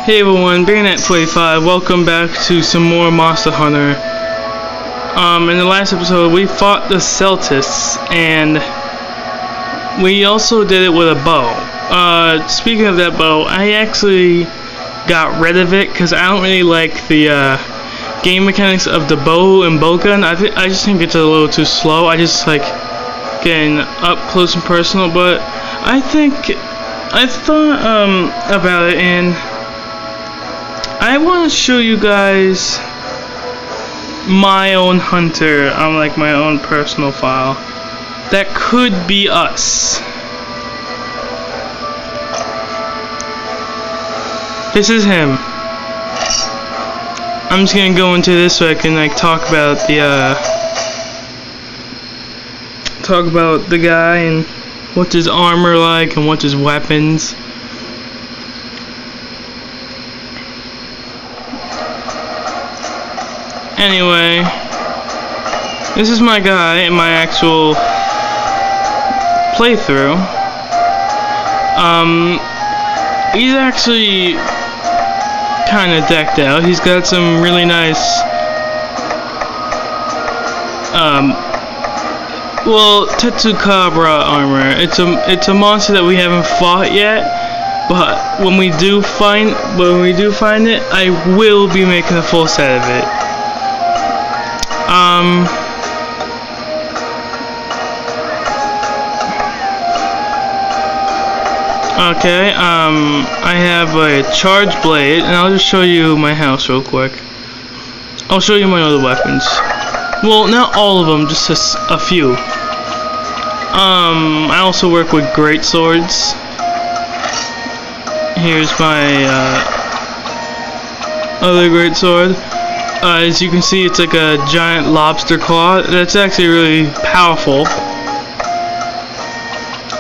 Hey everyone, Bayonet25, welcome back to some more Monster Hunter. In the last episode we fought the Celtists, and we also did it with a bow. Speaking of that bow, I actually got rid of it because I don't really like the game mechanics of the bow and bow gun. I just think it's a little too slow. I just like getting up close and personal, but I thought about it, and I want to show you guys my own hunter on like my own personal file. That could be us. This is him. I'm just gonna go into this so I can like talk about the guy and what's his armor like and what's his weapons. Anyway, this is my guy in my actual playthrough. He's actually kind of decked out. He's got some really nice Tetsukabra armor. It's a monster that we haven't fought yet, but when we do find it, I will be making a full set of it. Okay, I have a charge blade, and I'll just show you my house real quick. I'll show you my other weapons. Well, not all of them, just a few. I also work with great swords. Here's my other great sword. As you can see, it's like a giant lobster claw. That's actually really powerful.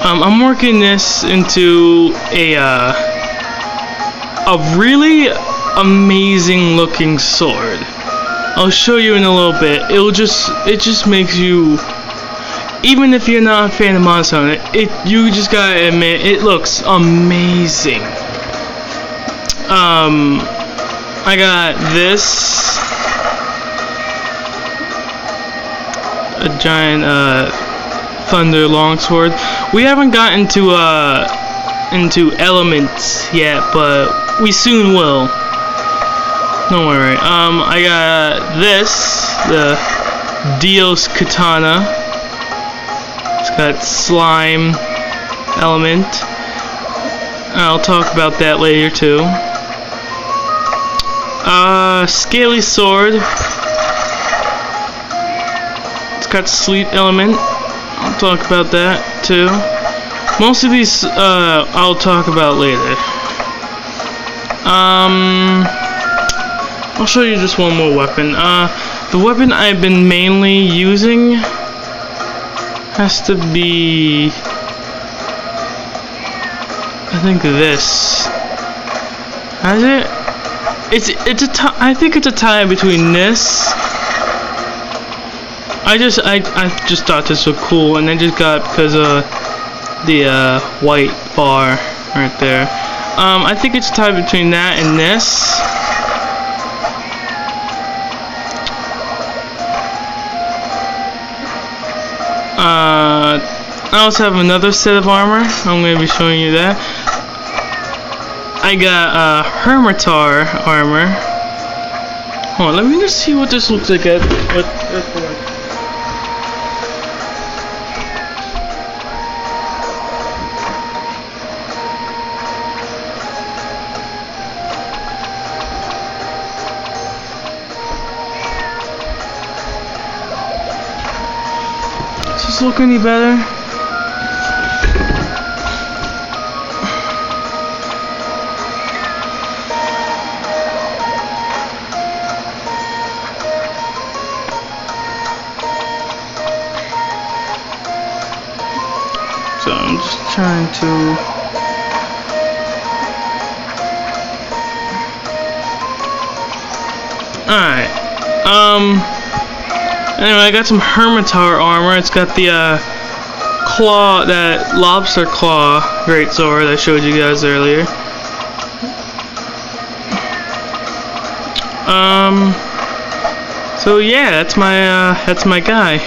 I'm working this into a really amazing looking sword. I'll show you in a little bit. It just makes you, even if you're not a fan of Monster Hunter, you just gotta admit it looks amazing. I got this. A giant thunder longsword. We haven't gotten into elements yet, but we soon will. Don't worry. I got this, the Dios Katana. It's got slime element. I'll talk about that later too. Scaly sword. Got sleep element. I'll talk about that too. Most of these I'll talk about later. I'll show you just one more weapon. The weapon I've been mainly using has to be, I think this. Has it? I think it's a tie between this. I just thought this was cool, and I just got because of the white bar right there. I think it's tied between that and this. I also have another set of armor. I'm going to be showing you that. I got Hermitar armor. Hold on, let me just see what this looks like. Does this look any better? So I'm just trying to anyway, I got some Hermitar armor. It's got the claw, that lobster claw greatsword I showed you guys earlier. So yeah, that's my guy.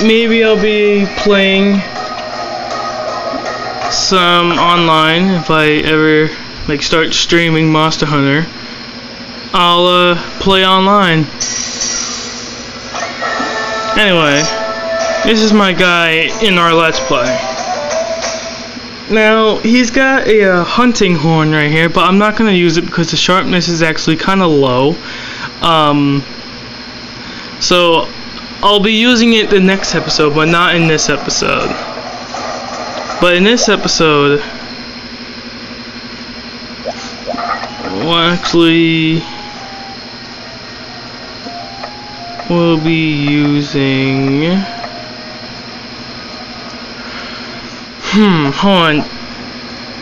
Maybe I'll be playing some online if I ever like start streaming Monster Hunter. I'll play online. Anyway, this is my guy in our Let's Play. Now, he's got a hunting horn right here, but I'm not going to use it because the sharpness is actually kind of low. So, I'll be using it the next episode, but not in this episode. But in this episode, we'll be using... hold on.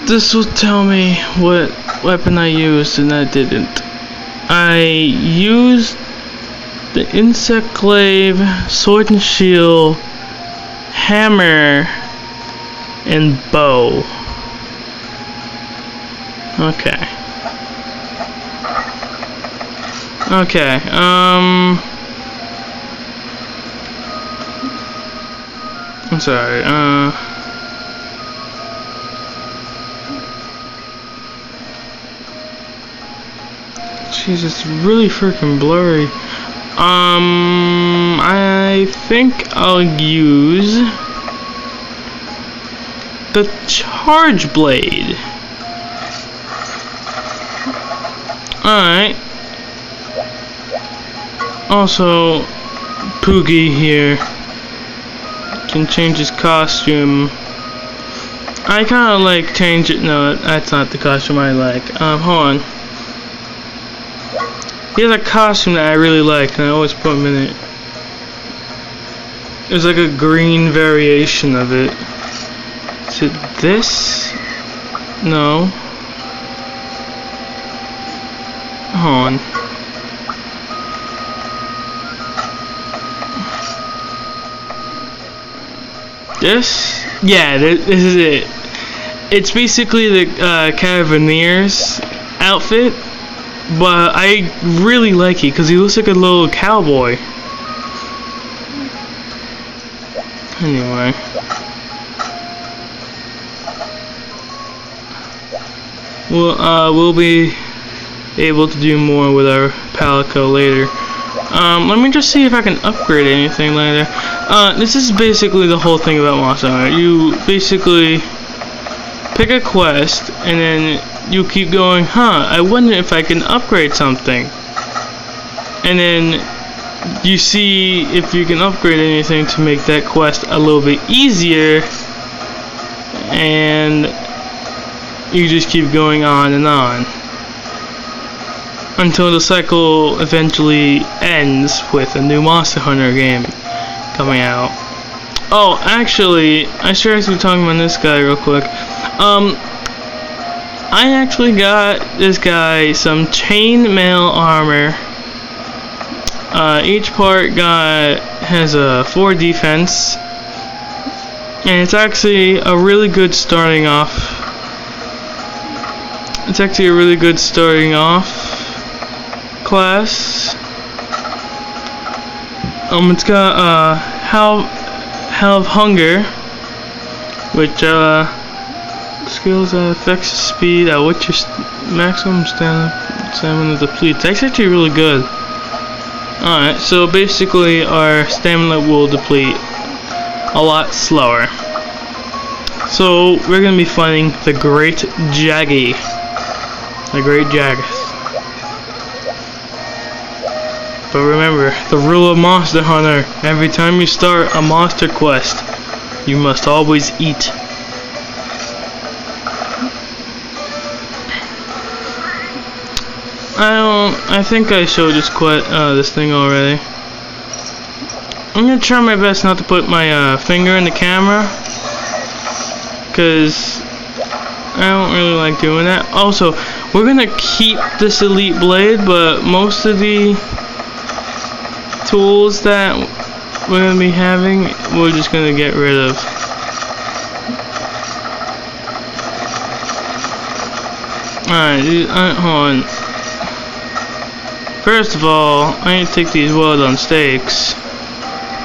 This will tell me what weapon I used and I didn't. I used the Insect Glaive, Sword and Shield, Hammer, and Bow. Okay. Okay, I'm sorry, jeez, it's really freaking blurry. I think I'll use the Charge Blade. Alright. Also, Poogie here can change his costume. I kinda like change it. No, that's not the costume I like. Hold on. He has a costume that I really like, and I always put him in it. There's like a green variation of it. Is it this? No. Hold on. This? Yeah, this is it. It's basically the Caravanier's outfit. But I really like it because he looks like a little cowboy. Anyway. We'll be able to do more with our Palico later. Let me just see if I can upgrade anything later. This is basically the whole thing about Monster Hunter. You basically pick a quest and then you keep going, I wonder if I can upgrade something. And then you see if you can upgrade anything to make that quest a little bit easier. And you just keep going on and on. Until the cycle eventually ends with a new Monster Hunter game coming out. Oh, actually, I should actually be talking about this guy real quick. I actually got this guy some chainmail armor. Each part has a 4 defense, and it's actually a really good starting off. It's actually a really good starting off class. It's got Howl of Hunger, which skills that affects speed at which your maximum stamina depletes. That's actually really good. Alright, so basically our stamina will deplete a lot slower. So we're gonna be fighting the Great Jaggy. The Great Jagus. But remember, the rule of Monster Hunter: every time you start a monster quest, you must always eat. I think I showed this thing already. I'm gonna try my best not to put my finger in the camera, cause I don't really like doing that. Also, we're gonna keep this Elite Blade, but most of the tools that we're gonna be having, we're just gonna get rid of. Alright, hold on. First of all, I need to take these well done steaks.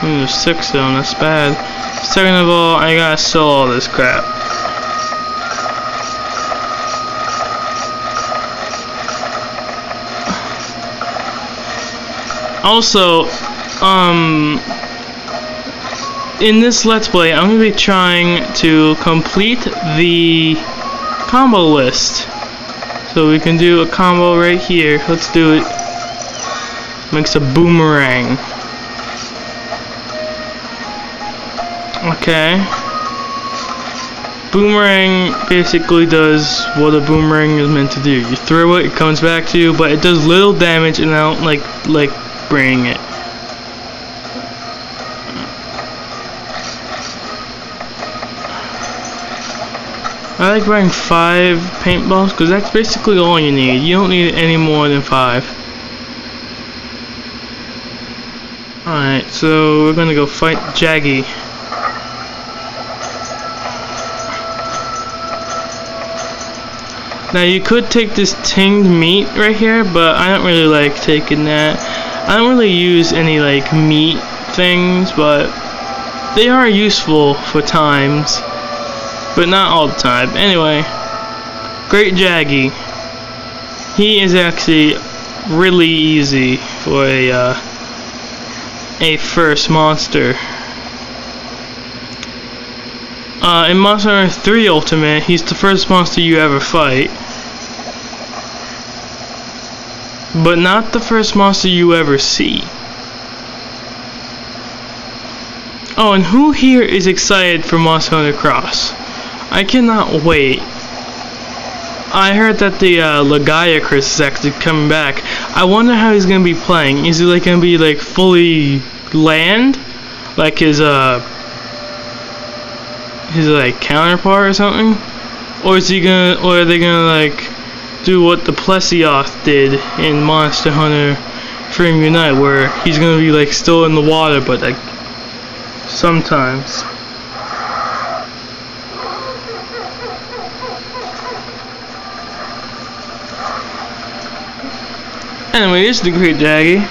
There's 6 of them, that's bad. Second of all, I gotta sell all this crap. Also, in this Let's Play, I'm gonna be trying to complete the combo list. So we can do a combo right here. Let's do it. Makes a boomerang. Okay. Boomerang basically does what a boomerang is meant to do. You throw it, it comes back to you, but it does little damage, and I don't like bringing it. I like buying 5 paintballs because that's basically all you need. You don't need any more than 5. Alright, so we're gonna go fight Jaggy. Now you could take this tinged meat right here, but I don't really like taking that. I don't really use any like meat things, but they are useful for times. But not all the time. Anyway, Great Jaggy. He is actually really easy for a first monster. In Monster Hunter 3 Ultimate, he's the first monster you ever fight. But not the first monster you ever see. Oh, and who here is excited for Monster Hunter Cross? I cannot wait. I heard that the Lagiacrus is actually coming back. I wonder how he's gonna be playing. Is he like gonna be like fully land, like his like counterpart or something, or is he gonna, or are they gonna like do what the Plesioth did in Monster Hunter Freedom Unite, where he's gonna be like still in the water, but like sometimes. Anyway, this is the Great Jaggy.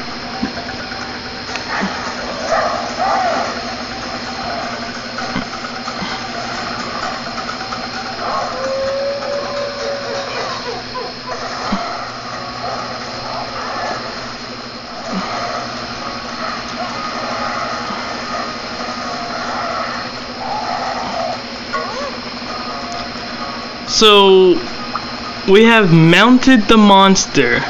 So, we have mounted the monster.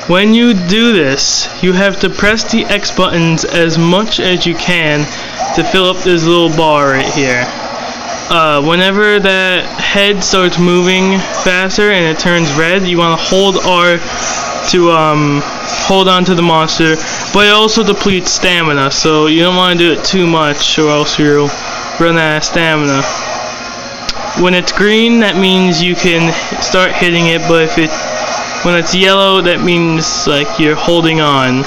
When you do this, you have to press the X buttons as much as you can to fill up this little bar right here. Whenever that head starts moving faster and it turns red, you want to hold R to hold on to the monster, but it also depletes stamina, so you don't want to do it too much or else you'll run out of stamina. When it's green, that means you can start hitting it, but when it's yellow, that means like you're holding on.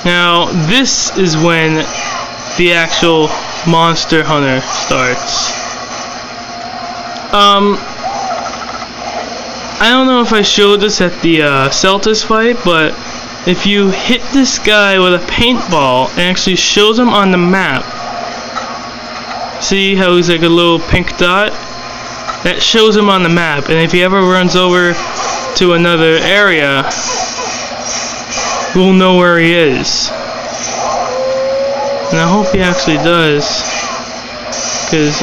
Now, this is when the actual Monster Hunter starts. I don't know if I showed this at the Celtis fight, but if you hit this guy with a paintball, it actually shows him on the map. See how he's like a little pink dot? That shows him on the map, and if he ever runs over to another area, we'll know where he is. And I hope he actually does, because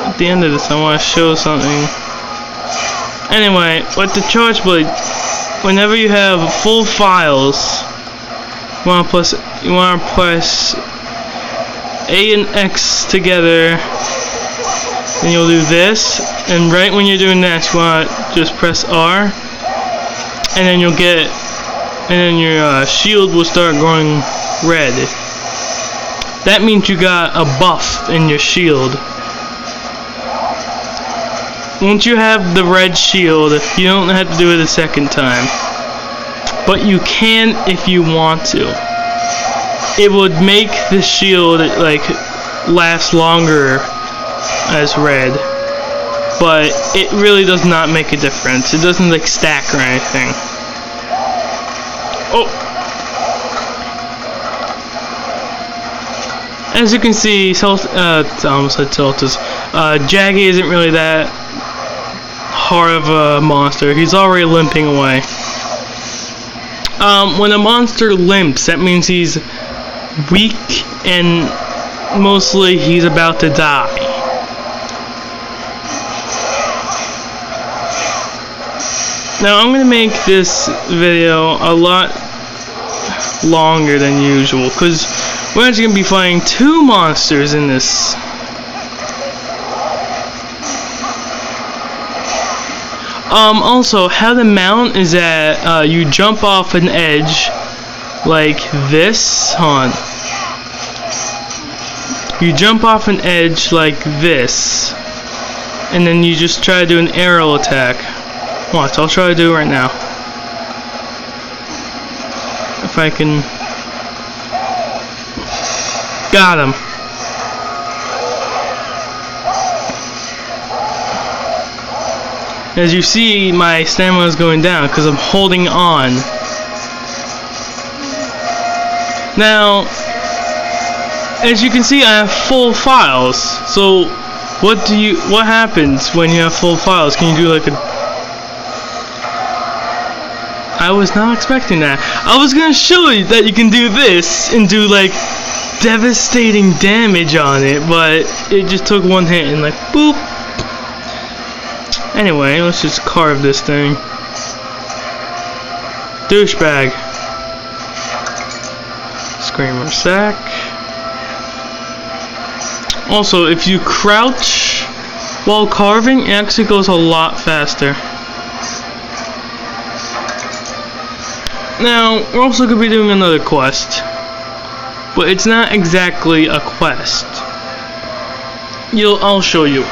at the end of this I want to show something. Anyway, with the Charge Blade, whenever you have full files, you want to press A and X together, and you'll do this, and right when you're doing that, you want to just press R, and then you'll get, and then your shield will start growing red. That means you got a buff in your shield. Once you have the red shield, you don't have to do it a second time, but you can if you want to. It would make the shield like last longer as red. but it really does not make a difference. It doesn't like stack or anything. Oh! As you can see, I almost said Celtis. Jaggy isn't really that hard of a monster. He's already limping away. When a monster limps, that means he's weak and mostly he's about to die. Now I'm gonna make this video a lot longer than usual because we're actually gonna be fighting 2 monsters in this. Also, how to mount is that you jump off an edge like this. Hold on. You jump off an edge like this, and then you just try to do an aerial attack. Watch, I'll try to do it right now. If I can. Got him. As you see, my stamina is going down because I'm holding on. Now, as you can see, I have full files. So, what happens when you have full files? Can you do like a... I was not expecting that. I was gonna show you that you can do this and do like devastating damage on it, but it just took one hit and like boop. Anyway, let's just carve this thing. Douchebag. Screamer sack. Also, if you crouch while carving, it actually goes a lot faster. Now, we're also going to be doing another quest, but it's not exactly a quest. I'll show you.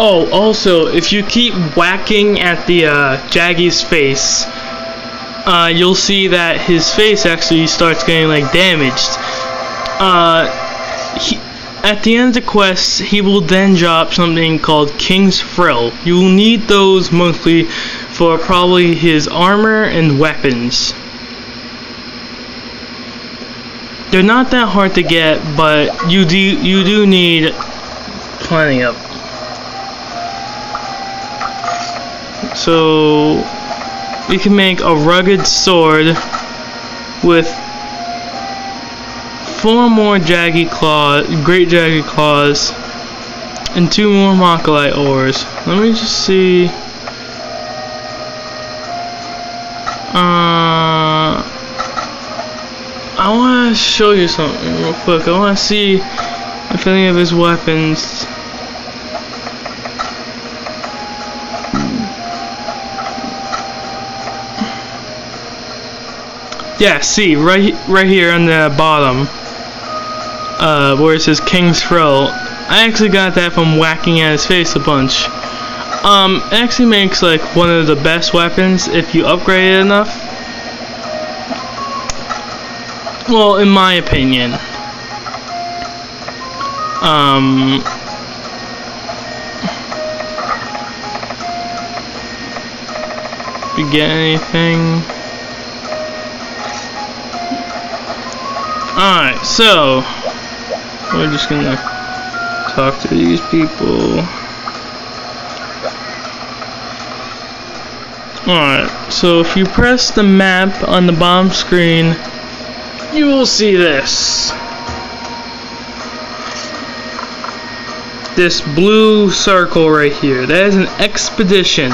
Oh, also, if you keep whacking at the Jaggy's face, you'll see that his face actually starts getting like damaged. At the end of the quest, he will then drop something called King's Frill. You will need those mostly for probably his armor and weapons. They're not that hard to get, but you do need plenty of them. So we can make a rugged sword with 4 more Jaggy claws, great Jaggy claws, and 2 more Machilite ores. Let me just see. I want to show you something real quick. I want to see if any of his weapons. Yeah, see, right here on the bottom, where it says King's Frill, I actually got that from whacking at his face a bunch. It actually makes like one of the best weapons if you upgrade it enough. Well, in my opinion. You get anything? Alright, so we're just gonna talk to these people. Alright, so if you press the map on the bottom screen, you will see this. This blue circle right here. That is an expedition.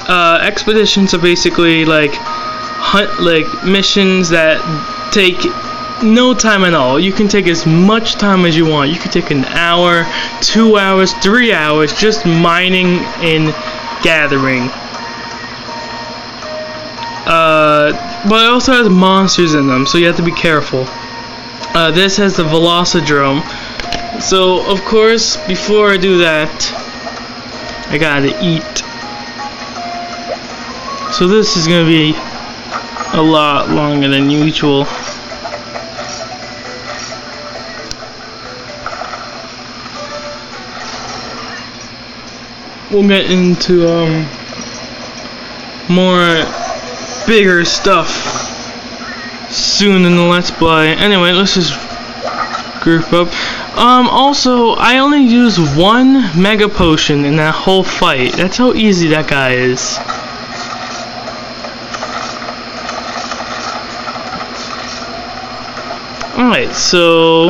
expeditions are basically like missions that take no time at all. You can take as much time as you want. You can take an hour, 2 hours, 3 hours just mining and gathering. But it also has monsters in them, so you have to be careful. This has the Velocidrome. So, of course, before I do that, I gotta eat. So this is gonna be a lot longer than usual. We'll get into more bigger stuff soon in the Let's Play. Anyway, let's just group up. Also, I only used 1 Mega Potion in that whole fight. That's how easy that guy is. Alright, so...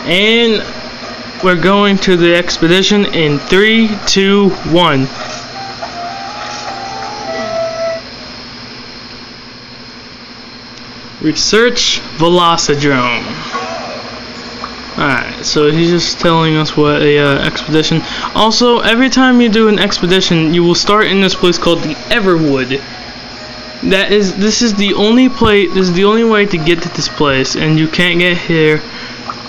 and we're going to the expedition in 3, 2, 1. Research Velocidrome. Alright, so he's just telling us what a expedition. Also, every time you do an expedition, you will start in this place called the Everwood. This is the only way to get to this place, and you can't get here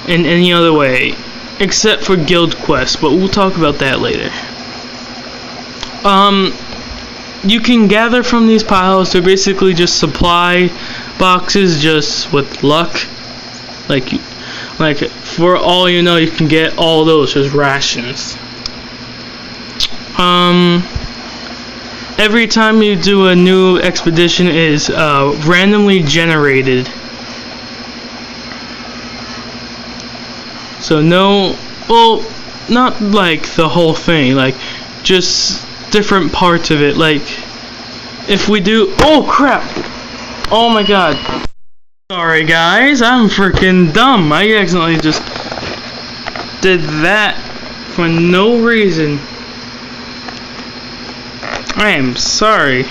in any other way, except for guild quests, but we'll talk about that later. You can gather from these piles. They're basically just supply boxes, just with luck. Like for all you know, you can get all those as rations. Every time you do a new expedition is randomly generated. So no, well, not like the whole thing, like just different parts of it. Like if we do, oh crap, oh my god, sorry guys, I'm freaking dumb. I accidentally just did that for no reason. I am sorry.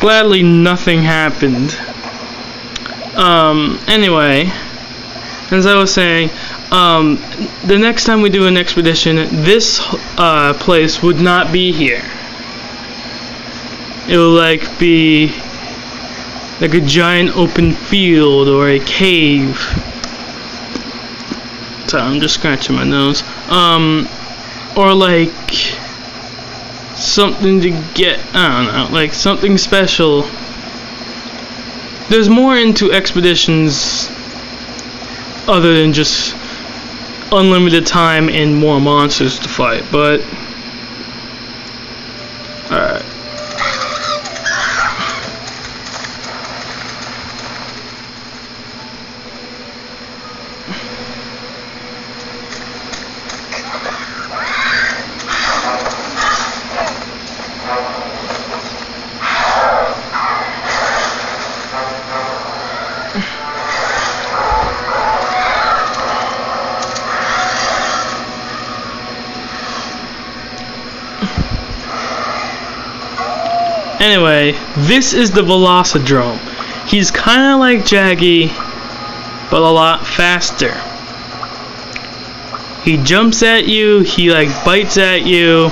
Gladly nothing happened. Anyway, as I was saying, the next time we do an expedition, this place would not be here. It will be like a giant open field or a cave. So I'm just scratching my nose. Or like something to get, I don't know, like something special. There's more into expeditions other than just unlimited time and more monsters to fight, but alright. Anyway, this is the Velocidrome. He's kind of like Jaggy, but a lot faster. He jumps at you, he like bites at you,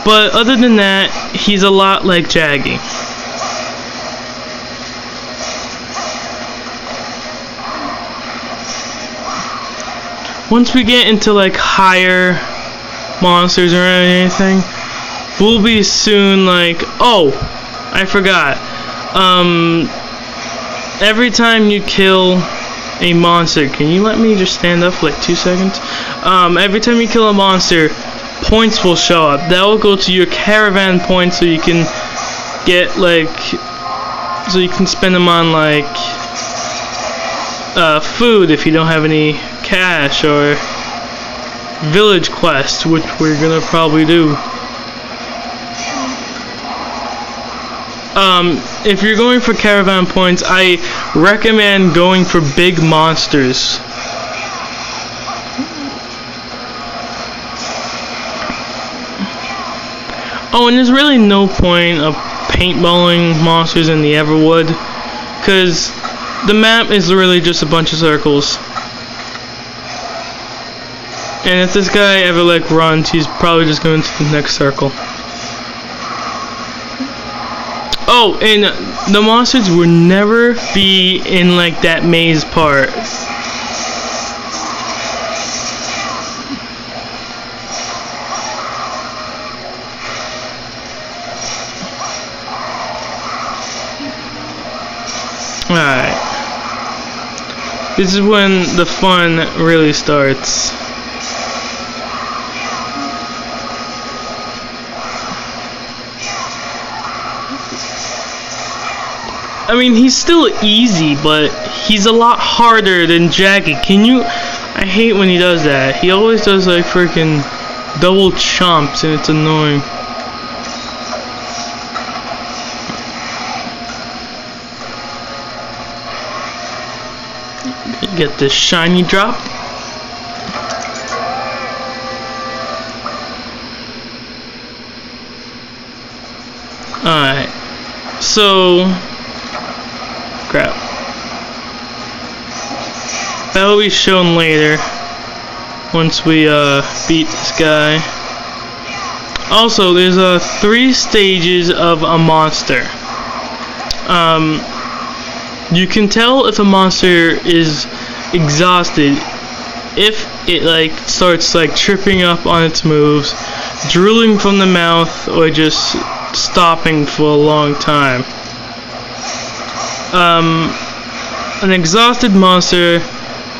but other than that, he's a lot like Jaggy. Once we get into like higher monsters or anything, we'll be soon like, oh, I forgot. Every time you kill a monster, can you let me just stand up for like 2 seconds? Every time you kill a monster, points will show up. That will go to your caravan points, so you can get like, so you can spend them on like food if you don't have any cash, or village quests, which we're gonna probably do. If you're going for caravan points, I recommend going for big monsters. Oh, and there's really no point of paintballing monsters in the Everwood, because the map is really just a bunch of circles. And if this guy ever like runs, he's probably just going to the next circle. Oh, and the monsters will never be in like that maze part. Alright. This is when the fun really starts. I mean, he's still easy, but he's a lot harder than Jaggy. I hate when he does that. He always does like freaking double chomps, and it's annoying. Get this shiny drop. Alright. So crap. That will be shown later once we beat this guy. Also, there's 3 stages of a monster. You can tell if a monster is exhausted if it like starts like tripping up on its moves, drooling from the mouth, or just stopping for a long time. An exhausted monster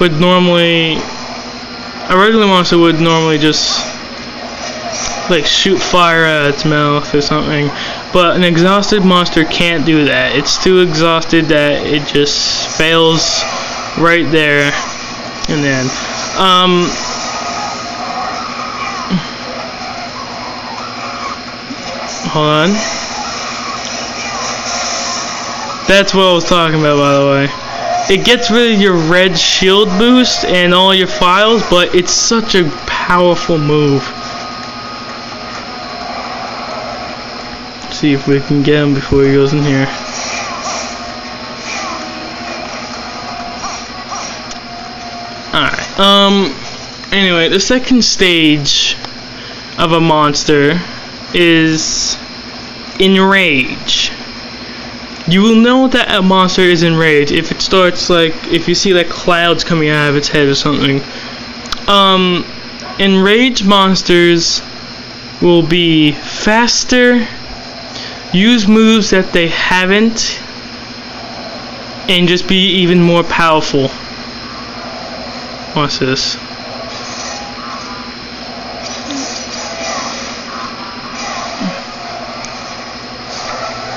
would normally, a regular monster would normally just like shoot fire at its mouth or something, but an exhausted monster can't do that. It's too exhausted that it just fails right there and then. Hold on. That's what I was talking about, by the way. It gets rid of your red shield boost and all your files, but it's such a powerful move. Let's see if we can get him before he goes in here. Alright, anyway, the second stage of a monster is Enrage. You will know that a monster is enraged if it starts like, if you see like clouds coming out of its head or something. Enraged monsters will be faster, use moves that they haven't, and just be even more powerful. What's this?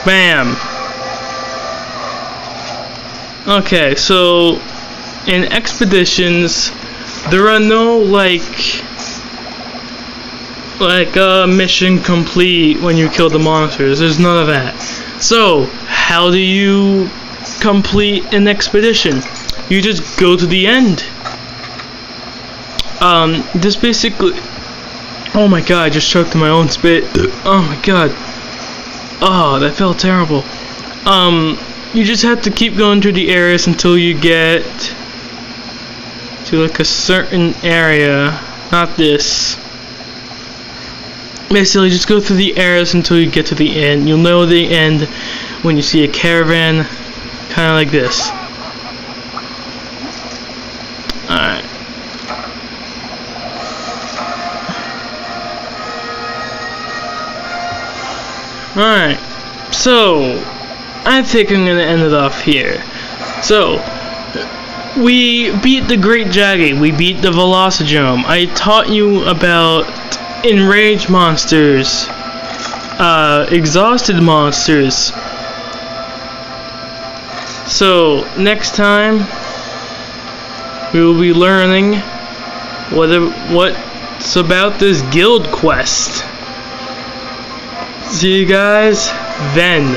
Bam! Okay, so in expeditions, there are no mission complete when you kill the monsters. There's none of that. So how do you complete an expedition? You just go to the end. This basically. Oh my god! I just choked on my own spit. Oh my god. Oh, that felt terrible. You just have to keep going through the areas until you get to like a certain area. Not this. Basically, just go through the areas until you get to the end. You'll know the end when you see a caravan, kind of like this. Alright. Alright. So I think I'm gonna end it off here. So, we beat the Great Jaggy, we beat the Velocidrome. I taught you about enraged monsters, exhausted monsters. So, next time, we will be learning what's about this guild quest. See you guys then.